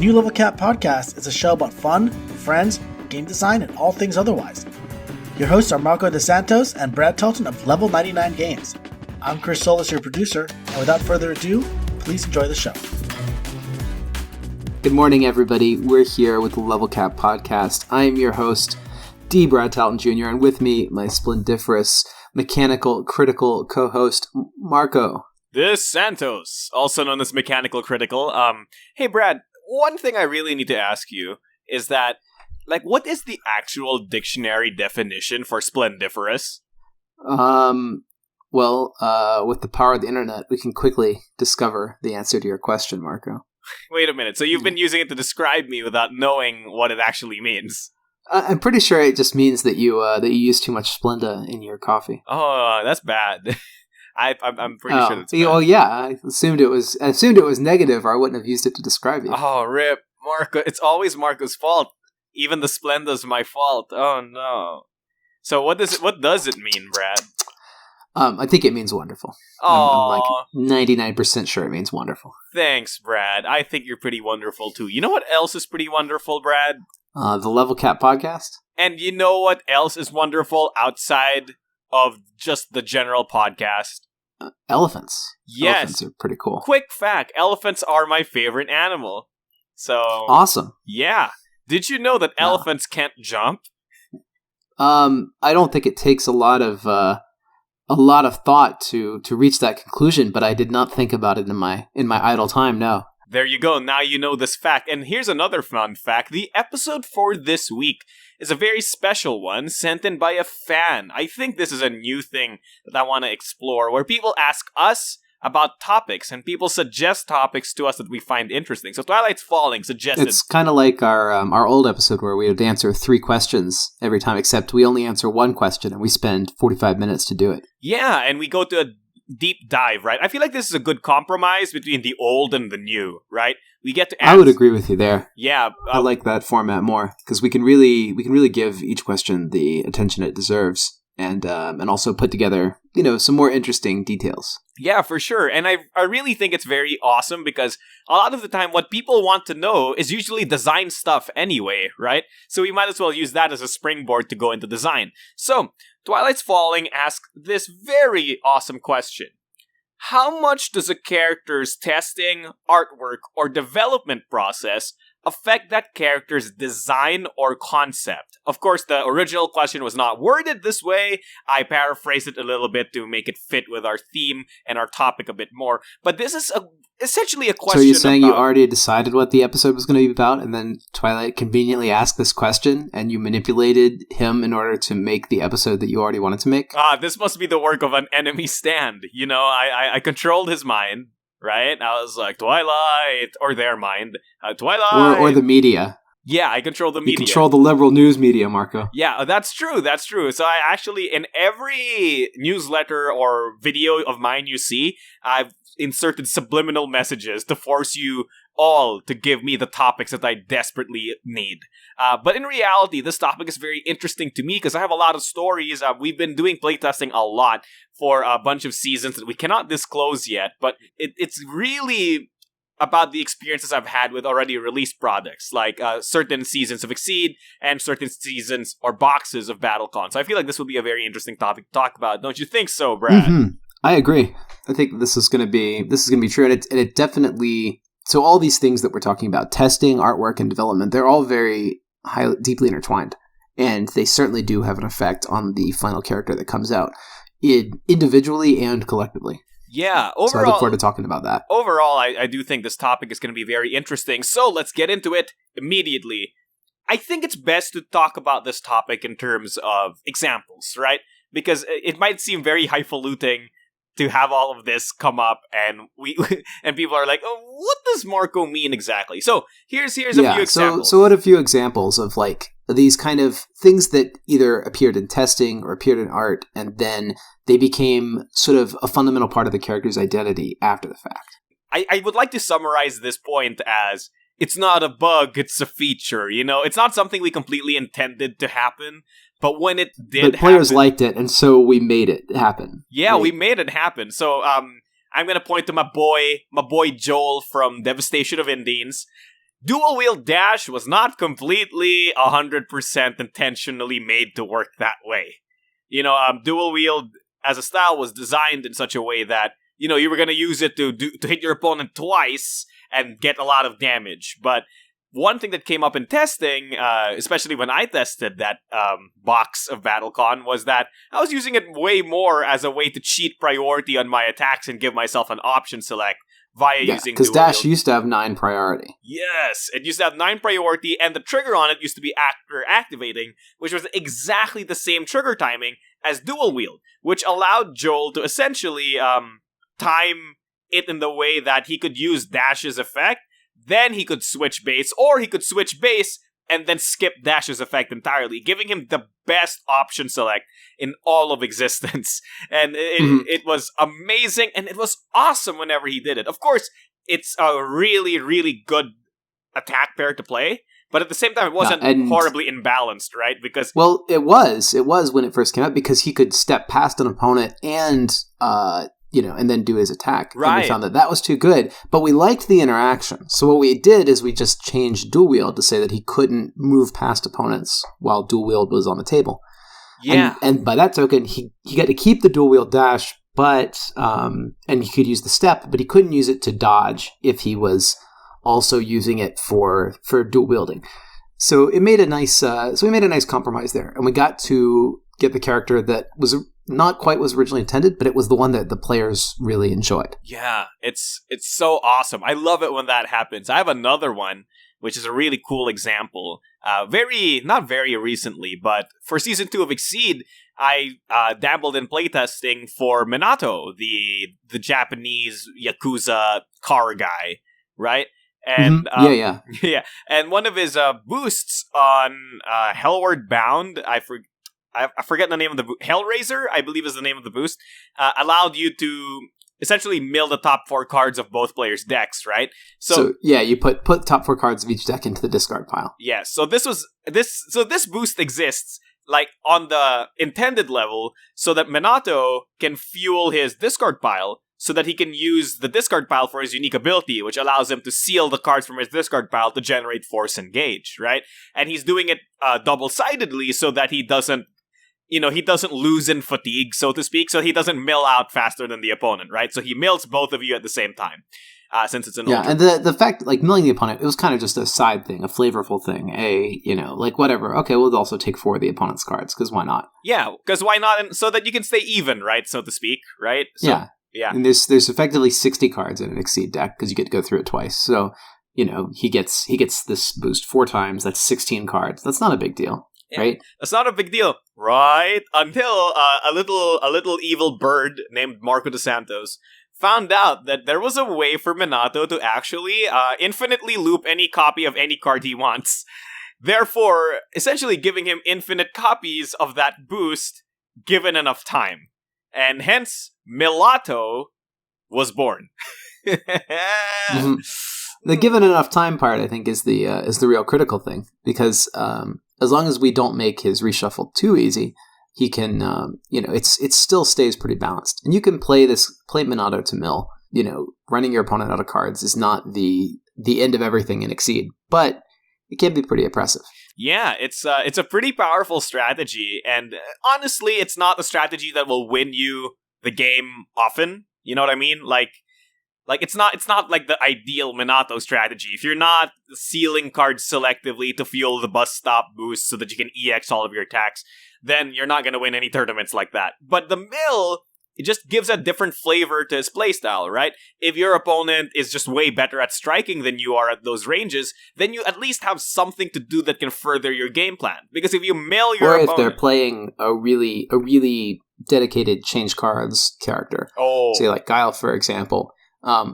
New Level Cap Podcast is a show about fun, friends, game design, and all things otherwise. Your hosts are Marco DeSantos and Brad Telton of Level 99 Games. I'm Chris Solis, your producer, and without further ado, please enjoy the show. Good morning, everybody. We're here with the Level Cap Podcast. I am your host, D. Brad Telton Jr., and with me, my splendiferous, mechanical, critical co-host, Marco. This Santos, also known as Mechanical Critical. Hey, Brad, one thing I really need to ask you is that, what is the actual dictionary definition for splendiferous? With the power of the internet, we can quickly discover the answer to your question, Marco. Wait a minute, so you've been using it to describe me without knowing what it actually means? I'm pretty sure it just means that you use too much Splenda in your coffee. Oh, that's bad. I'm pretty sure that's bad. Well, yeah, I assumed it was negative, or I wouldn't have used it to describe you. Oh, rip, Marco! It's always Marco's fault. Even the Splenda's my fault. Oh no. So what does it mean, Brad? I think it means wonderful. I'm 99% sure it means wonderful. Thanks, Brad. I think you're pretty wonderful too. You know what else is pretty wonderful, Brad? The Level Cap Podcast. And you know what else is wonderful outside of just the general podcast? Elephants. Yes. Elephants are pretty cool. Quick fact, elephants are my favorite animal. So awesome. Yeah. Did you know that elephants can't jump? I don't think it takes a lot of thought to reach that conclusion, but I did not think about it in my idle time, no. There you go. Now you know this fact. And here's another fun fact. The episode for this week is a very special one sent in by a fan. I think this is a new thing that I want to explore, where people ask us about topics and people suggest topics to us that we find interesting. So Twilight's Falling suggested... It's kind of like our old episode where we would answer 3 questions every time, except we only answer 1 question and we spend 45 minutes to do it. Yeah, and we go to a deep dive, right? I feel like this is a good compromise between the old and the new, right? We get to ask... I would agree with you there. Yeah. I like that format more, because we can really give each question the attention it deserves, and also put together, some more interesting details. Yeah, for sure. And I really think it's very awesome, because a lot of the time what people want to know is usually design stuff anyway, right? So we might as well use that as a springboard to go into design. So, Twilight's Falling asks this very awesome question. How much does a character's testing, artwork, or development process affect that character's design or concept? Of course, the original question was not worded this way. I paraphrased it a little bit to make it fit with our theme and our topic a bit more. But this is essentially a question. So you're saying you already decided what the episode was going to be about, and then Twilight conveniently asked this question, and you manipulated him in order to make the episode that you already wanted to make? This must be the work of an enemy stand. I controlled his mind. Right? I was like, Twilight, or their mind. Twilight. Or the media. Yeah, I control the media. You control the liberal news media, Marco. Yeah, that's true. So I actually, in every newsletter or video of mine you see, I've inserted subliminal messages to force you all to give me the topics that I desperately need. But in reality, this topic is very interesting to me because I have a lot of stories. We've been doing playtesting a lot for a bunch of seasons that we cannot disclose yet, but it's really about the experiences I've had with already released products, like certain seasons of Exceed and certain seasons or boxes of BattleCon. So I feel like this would be a very interesting topic to talk about. Don't you think so, Brad? Mm-hmm. I agree. I think this is going to be true, and it definitely. So all these things that we're talking about, testing, artwork, and development, they're all very deeply intertwined, and they certainly do have an effect on the final character that comes out, individually and collectively. Yeah, overall, so I look forward to talking about that. Overall, I do think this topic is going to be very interesting, so let's get into it immediately. I think it's best to talk about this topic in terms of examples, right? Because it might seem very highfalutin to have all of this come up, and and people are like, "Oh, what does Marco mean exactly?" So here's a few examples. So what are a few examples of these kind of things that either appeared in testing or appeared in art, and then they became sort of a fundamental part of the character's identity after the fact? I would like to summarize this point as, it's not a bug, it's a feature, It's not something we completely intended to happen, but when it did but players liked it, and so we made it happen. Yeah, we made it happen. So I'm going to point to my boy Joel from Devastation of Indians. Dual wield dash was not completely 100% intentionally made to work that way. Dual wield as a style was designed in such a way that, you were going to use it to hit your opponent twice and get a lot of damage. But one thing that came up in testing, especially when I tested that box of BattleCon, was that I was using it way more as a way to cheat priority on my attacks and give myself an option select via using because dual dash wield. used to have 9 priority. Yes, it used to have 9 priority, and the trigger on it used to be activating, which was exactly the same trigger timing as dual wield, which allowed Joel to essentially time it in the way that he could use Dash's effect, then he could switch base, or he could switch base and then skip Dash's effect entirely, giving him the best option select in all of existence. And it was amazing, and it was awesome whenever he did it. Of course, it's a really, really good attack pair to play, but at the same time, it wasn't horribly imbalanced, right? Because it was when it first came out, because he could step past an opponent and and then do his attack. Right. And we found that was too good, but we liked the interaction. So what we did is we just changed dual wield to say that he couldn't move past opponents while dual wield was on the table. Yeah. And by that token, he got to keep the dual wield dash, but and he could use the step, but he couldn't use it to dodge if he was also using it for dual wielding. So it made a nice we made a nice compromise there, and we got to get the character that was not quite was originally intended, but it was the one that the players really enjoyed. Yeah, it's so awesome. I love it when that happens. I have another one, which is a really cool example. Not very recently, but for Season 2 of Exceed, I dabbled in playtesting for Minato, the Japanese Yakuza car guy, right? And yeah. And one of his boosts on Hellward Bound, I forget the name of the Hellraiser, I believe is the name of the boost, allowed you to essentially mill the top 4 cards of both players' decks, right? So you put top 4 cards of each deck into the discard pile. Yeah, so this boost exists like on the intended level so that Minato can fuel his discard pile so that he can use the discard pile for his unique ability, which allows him to seal the cards from his discard pile to generate Force Engage, right? And he's doing it double-sidedly so that he doesn't lose in fatigue, so to speak, so he doesn't mill out faster than the opponent, right? So he mills both of you at the same time, since it's an ultra. And the fact, like, milling the opponent, it was kind of just a side thing, a flavorful thing, whatever. Okay, we'll also take 4 of the opponent's cards, because why not? Yeah, because why not? And so that you can stay even, right, so to speak, right? So, yeah. And there's effectively 60 cards in an Exceed deck, because you get to go through it twice. So, he gets this boost 4 times, that's 16 cards. That's not a big deal. Yeah, right? That's not a big deal, right? Until a little evil bird named Marco dos Santos found out that there was a way for Minato to actually infinitely loop any copy of any card he wants. Therefore, essentially giving him infinite copies of that boost given enough time. And hence, Milato was born. Mm-hmm. The given enough time part, I think, is the real critical thing, because as long as we don't make his reshuffle too easy, he can, it still stays pretty balanced. And you can play Minato to mill. Running your opponent out of cards is not the end of everything in Exceed, but it can be pretty oppressive. Yeah, it's a pretty powerful strategy, and honestly, it's not a strategy that will win you the game often. You know what I mean? Like it's not like the ideal Minato strategy. If you're not sealing cards selectively to fuel the bus stop boost so that you can EX all of your attacks, then you're not going to win any tournaments like that. But the mill, it just gives a different flavor to his playstyle, right? If your opponent is just way better at striking than you are at those ranges, then you at least have something to do that can further your game plan. Because if you mill your opponent... Or if they're playing a really dedicated change cards character, say like Guile, for example,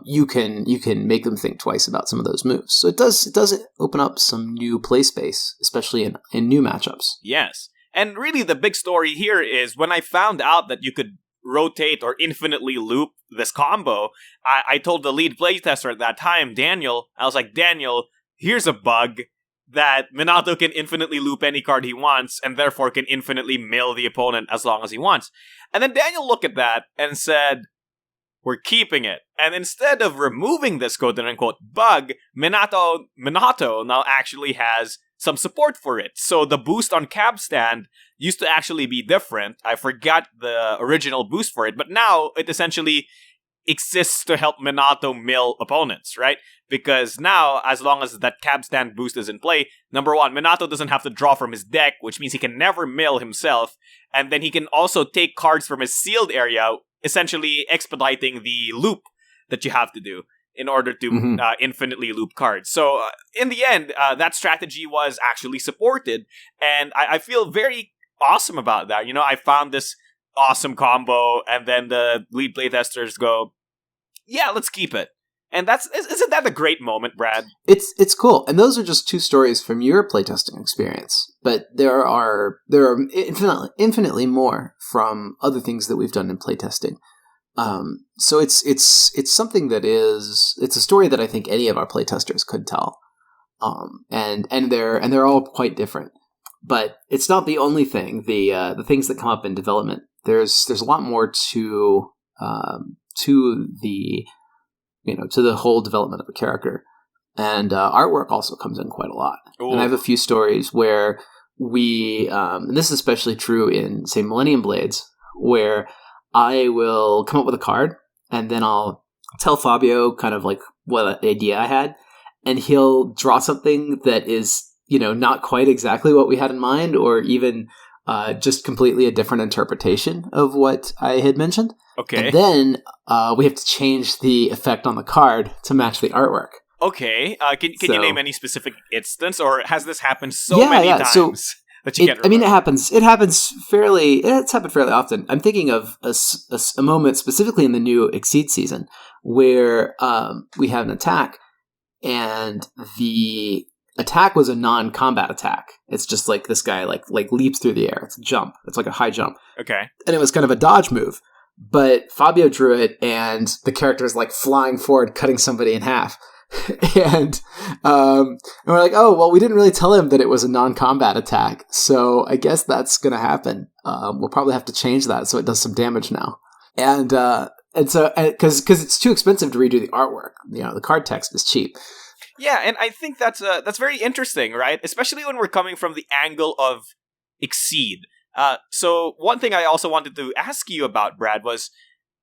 you can make them think twice about some of those moves. So it does open up some new play space, especially in new matchups. Yes. And really the big story here is when I found out that you could rotate or infinitely loop this combo, I told the lead playtester at that time, Daniel, I was like, Daniel, here's a bug that Minato can infinitely loop any card he wants and therefore can infinitely mill the opponent as long as he wants. And then Daniel looked at that and said, we're keeping it. And instead of removing this quote-unquote bug, Minato now actually has some support for it. So the boost on cab stand used to actually be different. I forgot the original boost for it, but now it essentially exists to help Minato mill opponents, right? Because now, as long as that cab stand boost is in play, number one, Minato doesn't have to draw from his deck, which means he can never mill himself, and then he can also take cards from his sealed area, essentially expediting the loop that you have to do in order to infinitely loop cards. So, in the end, that strategy was actually supported, and I feel very awesome about that. I found this awesome combo, and then the lead playtesters go, yeah, let's keep it. And isn't that a great moment, Brad? It's cool. And those are just two stories from your playtesting experience. But there are infinitely more from other things that we've done in playtesting. So it's something it's a story that I think any of our playtesters could tell. And they're all quite different. But it's not the only thing. The things that come up in development. There's a lot more to the whole development of a character. And artwork also comes in quite a lot. Ooh. And I have a few stories where we, and this is especially true in, say, Millennium Blades, where I will come up with a card, and then I'll tell Fabio kind of like what idea I had, and he'll draw something that is, not quite exactly what we had in mind, or even just completely a different interpretation of what I had mentioned. Okay. And then we have to change the effect on the card to match the artwork. Okay. Can you name any specific instance, or has this happened many times that you can't remember? I mean, it's happened fairly often. I'm thinking of a moment specifically in the new Exceed season where we had an attack, and the attack was a non-combat attack. It's just like this guy like leaps through the air. It's a jump. It's like a high jump. Okay. And it was kind of a dodge move. But Fabio drew it, and the character is like flying forward, cutting somebody in half. and we're like, oh, well, we didn't really tell him that it was a non-combat attack. So I guess that's going to happen. We'll probably have to change that so it does some damage now. And so, because it's too expensive to redo the artwork. The card text is cheap. Yeah, and I think that's very interesting, right? Especially when we're coming from the angle of Exceed. So one thing I also wanted to ask you about, Brad, was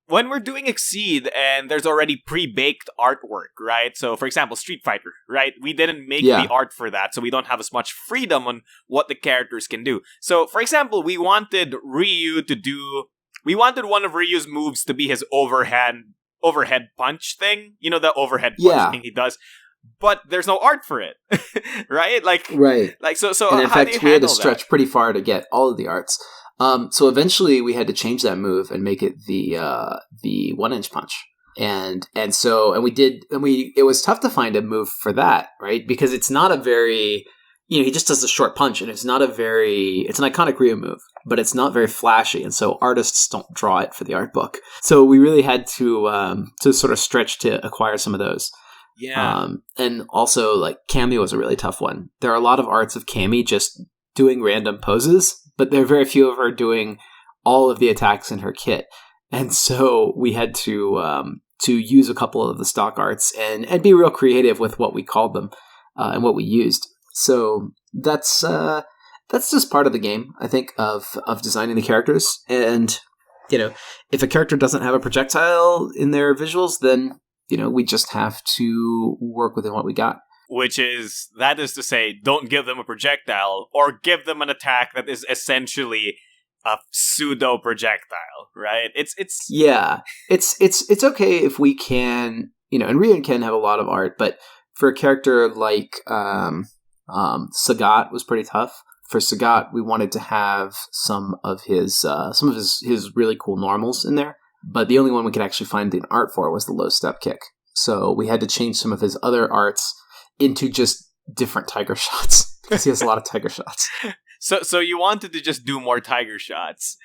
when we're doing Exceed and there's already pre-baked artwork, right? So for example, Street Fighter, right? We didn't make the art for that, so we don't have as much freedom on what the characters can do. So for example, we wanted one of Ryu's moves to be his overhead punch thing. The overhead punch thing he does. But there's no art for it, right? Right. So. And in how fact, do you we had to handle stretch that? pretty far to get all of the arts. So eventually, we had to change that move and make it the 1-inch punch. And it was tough to find a move for that, right? Because it's not a very, he just does a short punch, and it's an iconic Ryu move, but it's not very flashy, and so artists don't draw it for the art book. So we really had to sort of stretch to acquire some of those. Yeah. And also, like, Cammy was a really tough one. There are a lot of arts of Cammy just doing random poses, but there are very few of her doing all of the attacks in her kit. And so we had to use a couple of the stock arts and be real creative with what we called them and what we used. So that's just part of the game, I think, of designing the characters. And, if a character doesn't have a projectile in their visuals, then we just have to work within what we got. That is to say, don't give them a projectile, or give them an attack that is essentially a pseudo projectile, right? It's okay if we can, and Ryu and Ken have a lot of art, but for a character like Sagat was pretty tough. For Sagat, we wanted to have some of his really cool normals in there. But the only one we could actually find an art for was the low step kick. So we had to change some of his other arts into just different tiger shots, because he has a lot of tiger shots. So you wanted to just do more tiger shots.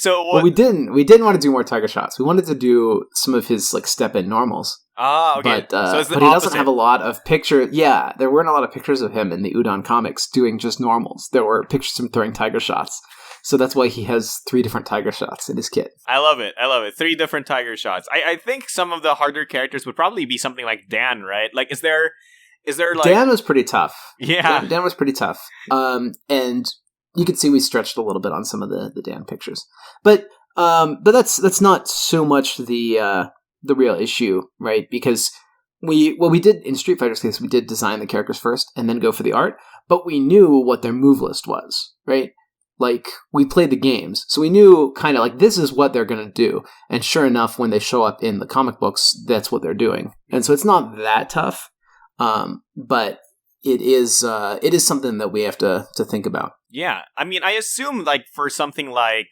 Well, we didn't want to do more tiger shots. We wanted to do some of his like step in normals. Ah, okay. But he doesn't have a lot of pictures. Yeah, there weren't a lot of pictures of him in the Udon comics doing just normals. There were pictures of him throwing tiger shots. So that's why he has 3 different tiger shots in his kit. I love it. 3 different tiger shots. I think some of the harder characters would probably be something like Dan, right? Like, is there like... Dan was pretty tough. Yeah. Dan was pretty tough. And you can see we stretched a little bit on some of the Dan pictures. But that's not so much the real issue, right? Because we did in Street Fighter's case, we did design the characters first and then go for the art, but we knew what their move list was, right? Like, we played the games, so we knew kind of like, this is what they're going to do. And sure enough, when they show up in the comic books, that's what they're doing. And so it's not that tough, but it is something that we have to think about. Yeah, I mean, I assume like for something like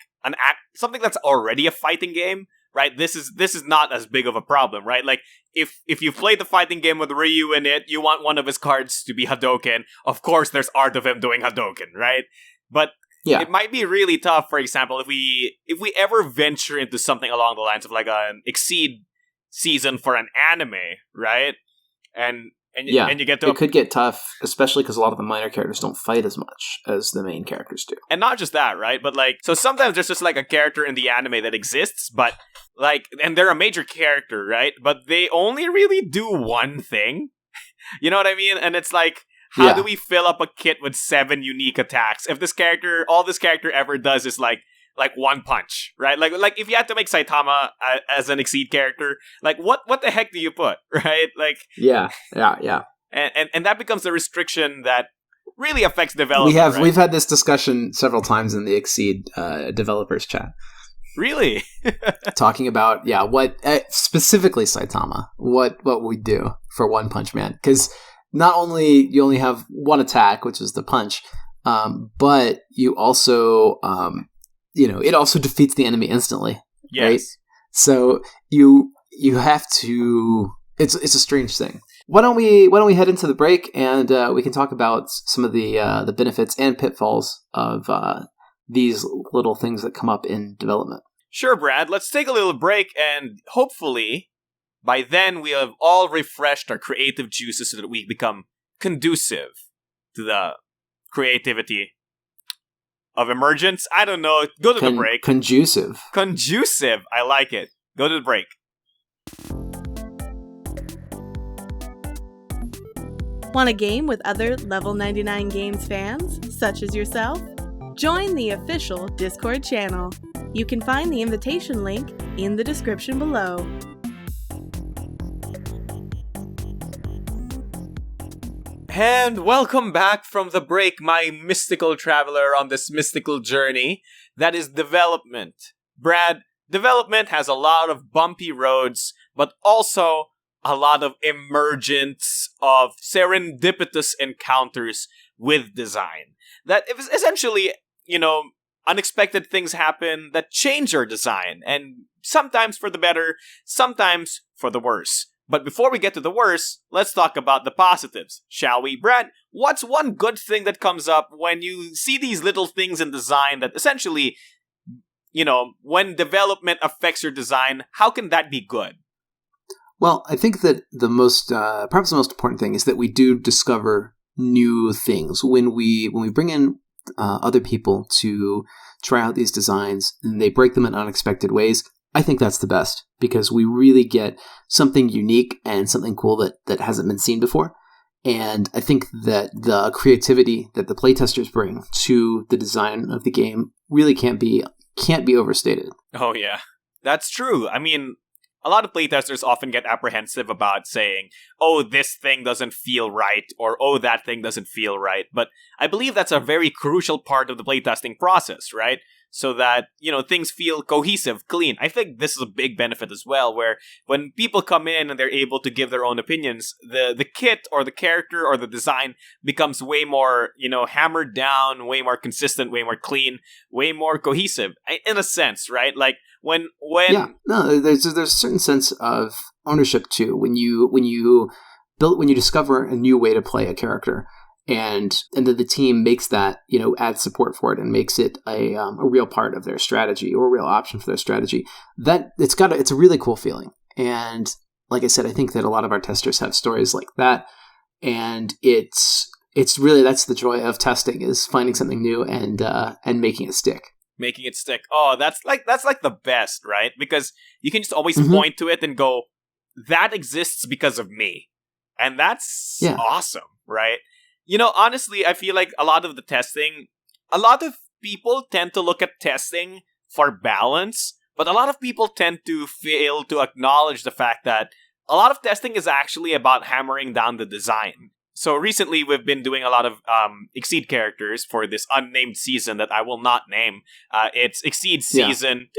something that's already a fighting game, right? This is not as big of a problem, right? Like, if you played the fighting game with Ryu in it, you want one of his cards to be Hadouken. Of course, there's art of him doing Hadouken, right? But it might be really tough, for example, if we ever venture into something along the lines of like an Exceed season for an anime, right? And you get to it could get tough, especially because a lot of the minor characters don't fight as much as the main characters do. And not just that, right? But like, so sometimes there's just like a character in the anime that exists, but like, and they're a major character, right? But they only really do one thing. You know what I mean? And it's like, how do we fill up a kit with 7 unique attacks if all this character ever does is like one punch, right? Like if you had to make Saitama as an Exceed character, like what the heck do you put, right? Like yeah. And that becomes a restriction that really affects development. We've had this discussion several times in the Exceed developers chat. Really? Talking about what specifically Saitama, what we do for One Punch Man, because not only you only have one attack, which is the punch, but you also it also defeats the enemy instantly. Yes. Right? So you have to. It's a strange thing. Why don't we head into the break and we can talk about some of the benefits and pitfalls of these little things that come up in development. Sure, Brad. Let's take a little break, and hopefully by then we have all refreshed our creative juices so that we become conducive to the creativity of emergence. I don't know. Go to the break. Conducive. I like it. Go to the break. Want a game with other Level 99 Games fans, such as yourself? Join the official Discord channel. You can find the invitation link in the description below. And welcome back from the break, my mystical traveler on this mystical journey that is development. Brad, development has a lot of bumpy roads, but also a lot of emergence of serendipitous encounters with design. That essentially, unexpected things happen that change your design, and sometimes for the better, sometimes for the worse. But before we get to the worst, let's talk about the positives, shall we? Brad, what's one good thing that comes up when you see these little things in design that essentially, when development affects your design, how can that be good? Well, I think that perhaps the most important thing is that we do discover new things when we bring in other people to try out these designs and they break them in unexpected ways. I think that's the best because we really get something unique and something cool that hasn't been seen before. And I think that the creativity that the playtesters bring to the design of the game really can't be overstated. Oh yeah, that's true. I mean, a lot of playtesters often get apprehensive about saying, oh, this thing doesn't feel right, or oh, that thing doesn't feel right. But I believe that's a very crucial part of the playtesting process, right? So that, things feel cohesive, clean. I think this is a big benefit as well, where when people come in and they're able to give their own opinions, the kit or the character or the design becomes way more, hammered down, way more consistent, way more clean, way more cohesive, in a sense, right? Like, when there's a certain sense of ownership too when you discover a new way to play a character and then the team makes that adds support for it and makes it a real part of their strategy or a real option for their strategy. That it's a really cool feeling. And like I said, I think that a lot of our testers have stories like that, and it's really that's the joy of testing, is finding something new and making it stick. making it stick. Oh, that's like the best, right? Because you can just always Mhm. point to it and go, that exists because of me. And that's Yeah. awesome, right? Honestly, I feel like a lot of people tend to look at testing for balance, but a lot of people tend to fail to acknowledge the fact that a lot of testing is actually about hammering down the design. So recently, we've been doing a lot of Exceed characters for this unnamed season that I will not name. It's Exceed Yeah. season.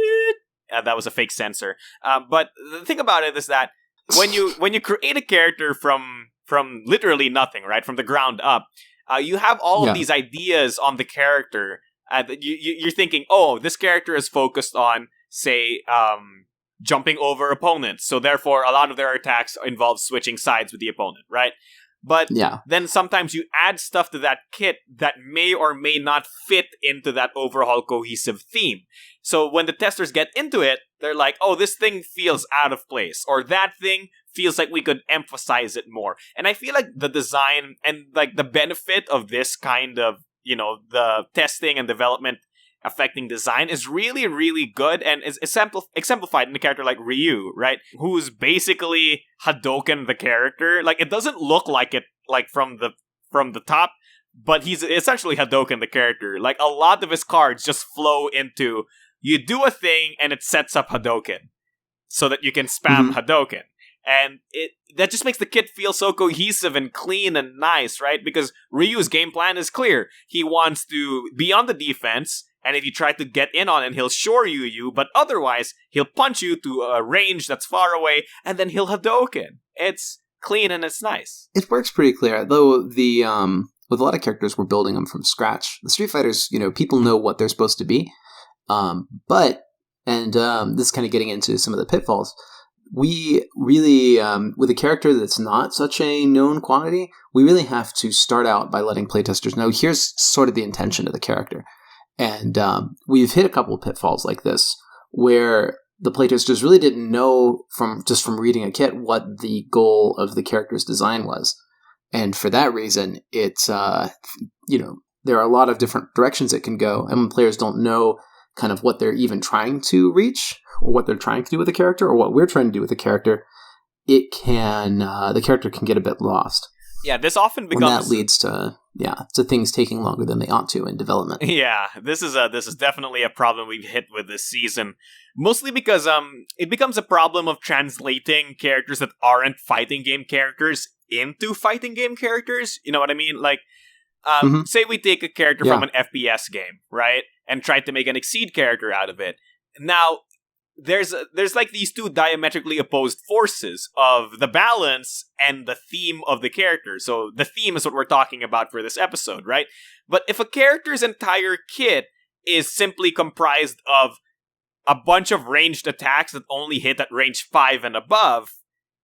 That was a fake censor. But the thing about it is that when you create a character from literally nothing, right, from the ground up, you have all Yeah. of these ideas on the character. You're thinking, oh, this character is focused on, say, jumping over opponents. So therefore, a lot of their attacks involve switching sides with the opponent, right? But Yeah. then sometimes you add stuff to that kit that may or may not fit into that overall cohesive theme. So when the testers get into it, they're like, oh, this thing feels out of place, or that thing feels like we could emphasize it more. And I feel like the design and like the benefit of this kind of, the testing and development affecting design is really, really good, and is exemplified in a character like Ryu, right? Who's basically Hadoken the character. Like, it doesn't look like it, like, from the top, but he's essentially Hadoken the character. Like, a lot of his cards just flow into, you do a thing and it sets up Hadoken so that you can spam Hadoken. And that just makes the kit feel so cohesive and clean and nice, right? Because Ryu's game plan is clear. He wants to be on the defense, and if you try to get in on it, he'll Shoryu you, but otherwise, he'll punch you to a range that's far away, and then he'll Hadoken. It's clean and it's nice. It works pretty clear, though. The with a lot of characters, we're building them from scratch. The Street Fighters, people know what they're supposed to be, but this is kind of getting into some of the pitfalls. We really, with a character that's not such a known quantity, we really have to start out by letting playtesters know, here's sort of the intention of the character. And we've hit a couple of pitfalls like this, where the playtesters really didn't know from reading a kit what the goal of the character's design was. And for that reason, it's, there are a lot of different directions it can go. And when players don't know kind of what they're even trying to reach, or what they're trying to do with the character, or what we're trying to do with the character, the character can get a bit lost. Yeah, this often becomes... And that leads to things taking longer than they ought to in development. Yeah, this is definitely a problem we've hit with this season. Mostly because it becomes a problem of translating characters that aren't fighting game characters into fighting game characters. You know what I mean? Like, say we take a character from an FPS game, right? And try to make an Exceed character out of it. Now, there's like these two diametrically opposed forces of the balance and the theme of the character. So the theme is what we're talking about for this episode, right? But if a character's entire kit is simply comprised of a bunch of ranged attacks that only hit at range 5 and above,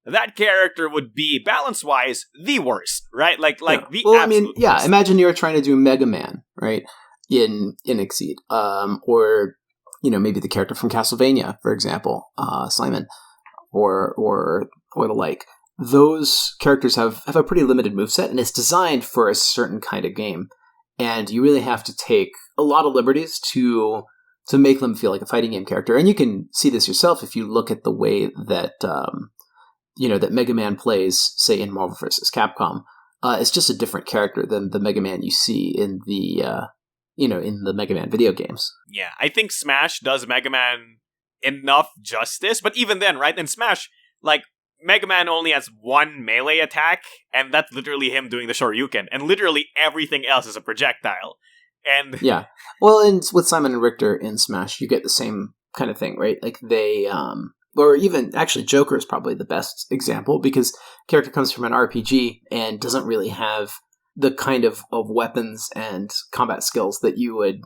that character would be, balance-wise, the worst, right? Like the absolute worst. Imagine you're trying to do Mega Man, right, in Exceed, or maybe the character from Castlevania, for example, Simon, or the like. Those characters have a pretty limited moveset, and it's designed for a certain kind of game. And you really have to take a lot of liberties to make them feel like a fighting game character. And you can see this yourself if you look at the way that that Mega Man plays, say, in Marvel vs. Capcom. It's just a different character than the Mega Man you see in the in the Mega Man video games. Yeah, I think Smash does Mega Man enough justice, but even then, right, in Smash, like, Mega Man only has one melee attack, and that's literally him doing the Shoryuken, and literally everything else is a projectile. And yeah, well, and with Simon and Richter in Smash, you get the same kind of thing, right? Like, they, or even, actually, Joker is probably the best example, because character comes from an RPG and doesn't really have the kind of weapons and combat skills that you would,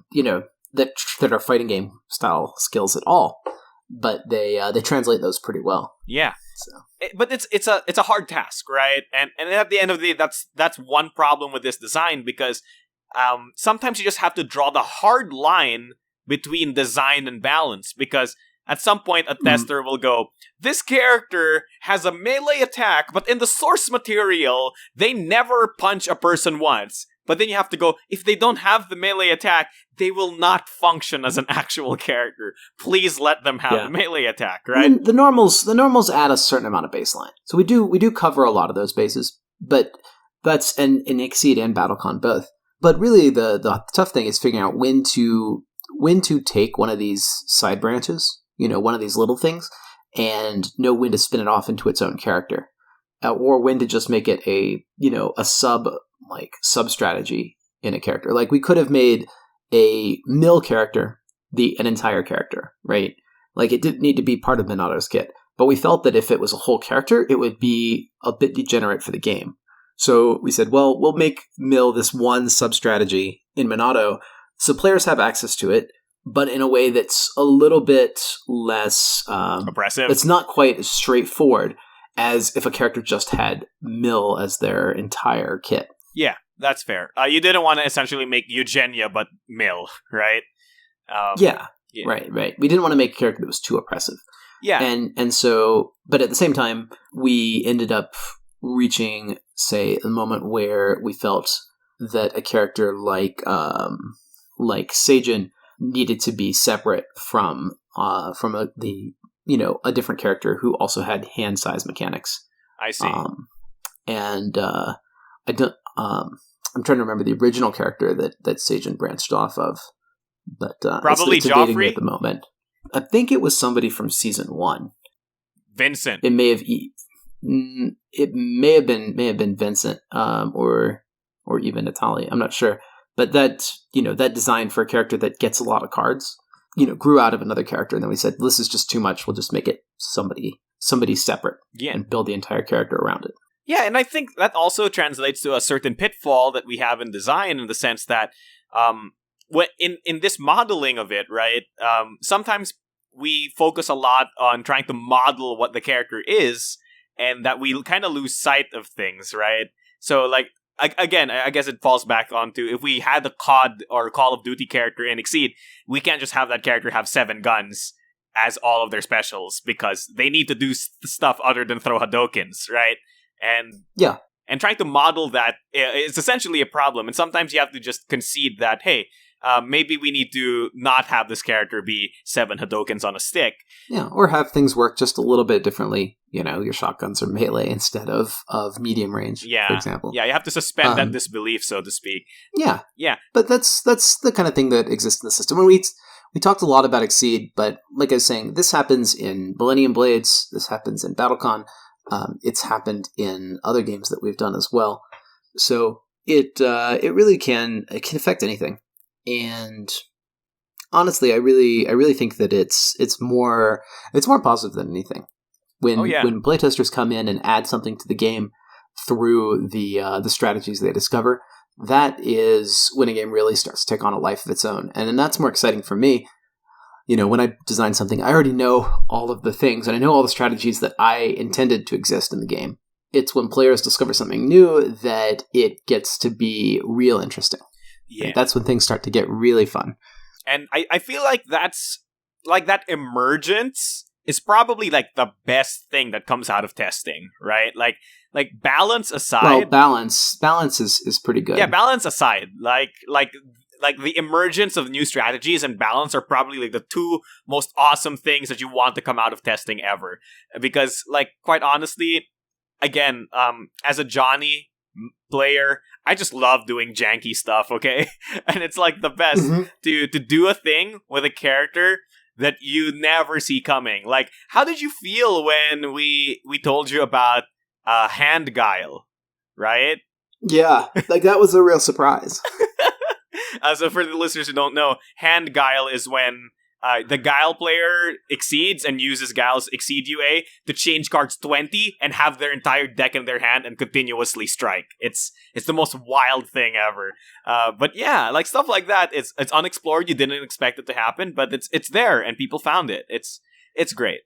that are fighting game style skills at all. But they translate those pretty well. Yeah. So. But it's a hard task, right? And at the end of the day, that's one problem with this design, because sometimes you just have to draw the hard line between design and balance, because at some point a tester will go, this character has a melee attack, but in the source material, they never punch a person once. But then you have to go, if they don't have the melee attack, they will not function as an actual character. Please let them have the melee attack, right? And the normals add a certain amount of baseline. So we do cover a lot of those bases, but that's in Exceed and BattleCon both. But really the tough thing is figuring out when to take one of these side branches, one of these little things, and know when to spin it off into its own character. Or when to just make it a sub strategy in a character. Like we could have made a mill character an entire character, right? Like it didn't need to be part of Monato's kit, but we felt that if it was a whole character, it would be a bit degenerate for the game. So we said, well, we'll make mill this one sub strategy in Monato, so players have access to it, but in a way that's a little bit less oppressive. It's not quite as straightforward as if a character just had mill as their entire kit. Yeah, that's fair. You didn't want to essentially make Eugenia but mill, right? Yeah, right. We didn't want to make a character that was too oppressive. Yeah. And so, but at the same time, we ended up reaching, say, a moment where we felt that a character like Seijin needed to be separate from a different character who also had hand size mechanics. I see. I'm trying to remember the original character that Seijin branched off of, but probably it's evading me Joffrey at the moment. I think it was somebody from season 1. Vincent. It may have been Vincent, or even Natalia. I'm not sure, but that design for a character that gets a lot of cards, grew out of another character, and then we said, this is just too much. We'll just make it somebody separate, and build the entire character around it. Yeah, and I think that also translates to a certain pitfall that we have in design, in the sense that in this modeling of it, right, sometimes we focus a lot on trying to model what the character is, and that we kind of lose sight of things, right? So, like, again, I guess it falls back onto, if we had the COD or Call of Duty character in Exceed, we can't just have that character have 7 guns as all of their specials, because they need to do stuff other than throw Hadokens, right? And trying to model that is essentially a problem. And sometimes you have to just concede that, hey, maybe we need to not have this character be 7 Hadokens on a stick. Yeah, or have things work just a little bit differently. Your shotguns are melee instead of medium range, for example. Yeah, you have to suspend that disbelief, so to speak. Yeah. Yeah. But that's the kind of thing that exists in the system. And we talked a lot about Exceed, but like I was saying, this happens in Millennium Blades, this happens in BattleCon, it's happened in other games that we've done as well. So it really can affect anything. And honestly, I really think that it's more positive than anything. When playtesters come in and add something to the game through the strategies they discover, that is when a game really starts to take on a life of its own. And then that's more exciting for me. When I design something, I already know all of the things, and I know all the strategies that I intended to exist in the game. It's when players discover something new that it gets to be real interesting. Yeah. Right? That's when things start to get really fun. And I feel like that's, like, that emergence is probably, like, the best thing that comes out of testing, right? Like balance aside. Well, balance is pretty good. Yeah, balance aside, like the emergence of new strategies and balance are probably, like, the 2 most awesome things that you want to come out of testing ever. Because, like, quite honestly, again, as a Johnny player, I just love doing janky stuff, okay? And it's, like, the best to do a thing with a character that you never see coming. Like, how did you feel when we told you about hand guile, right? Yeah, like, that was a real surprise. So for the listeners who don't know, hand guile is when the guile player exceeds and uses guile's exceed UA to change cards 20 and have their entire deck in their hand and continuously strike. It's the most wild thing ever. But yeah, like, stuff like that, it's unexplored. You didn't expect it to happen, but it's there and people found it. It's great.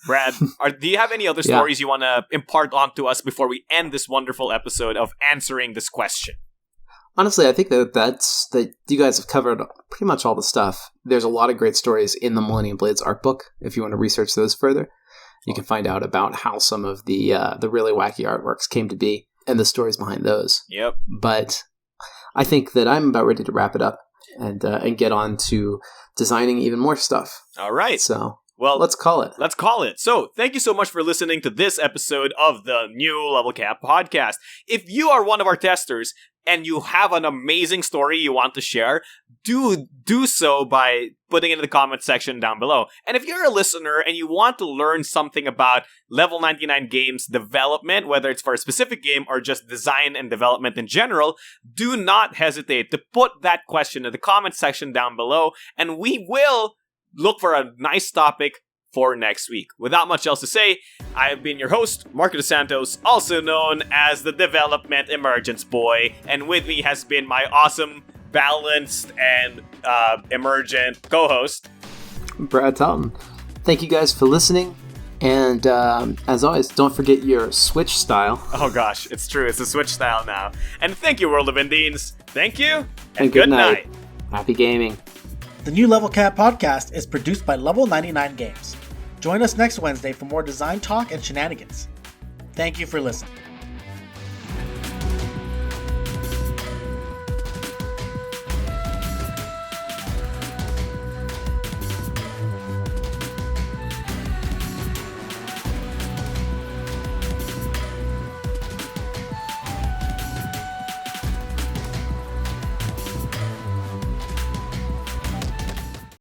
Brad, do you have any other stories you want to impart onto us before we end this wonderful episode of answering this question? Honestly, I think that you guys have covered pretty much all the stuff. There's a lot of great stories in the Millennium Blades art book. If you want to research those further, you can find out about how some of the really wacky artworks came to be and the stories behind those. Yep. But I think that I'm about ready to wrap it up and get on to designing even more stuff. All right. So, well, let's call it. Let's call it. So, thank you so much for listening to this episode of the New Level Cap podcast. If you are one of our testers and you have an amazing story you want to share, do so by putting it in the comment section down below. And if you're a listener and you want to learn something about Level 99 Games development, whether it's for a specific game or just design and development in general, do not hesitate to put that question in the comment section down below, and we will look for a nice topic for next week. Without much else to say, I have been your host, Marco DeSantos, also known as the Development Emergence Boy, and with me has been my awesome, balanced, and emergent co-host, Brad Talton. Thank you guys for listening, and as always, don't forget your Switch style. Oh gosh, it's true, it's a Switch style now. And thank you, World of Indians. Thank you, and good night. Happy gaming. The New Level Cap podcast is produced by Level 99 Games. Join us next Wednesday for more design talk and shenanigans. Thank you for listening.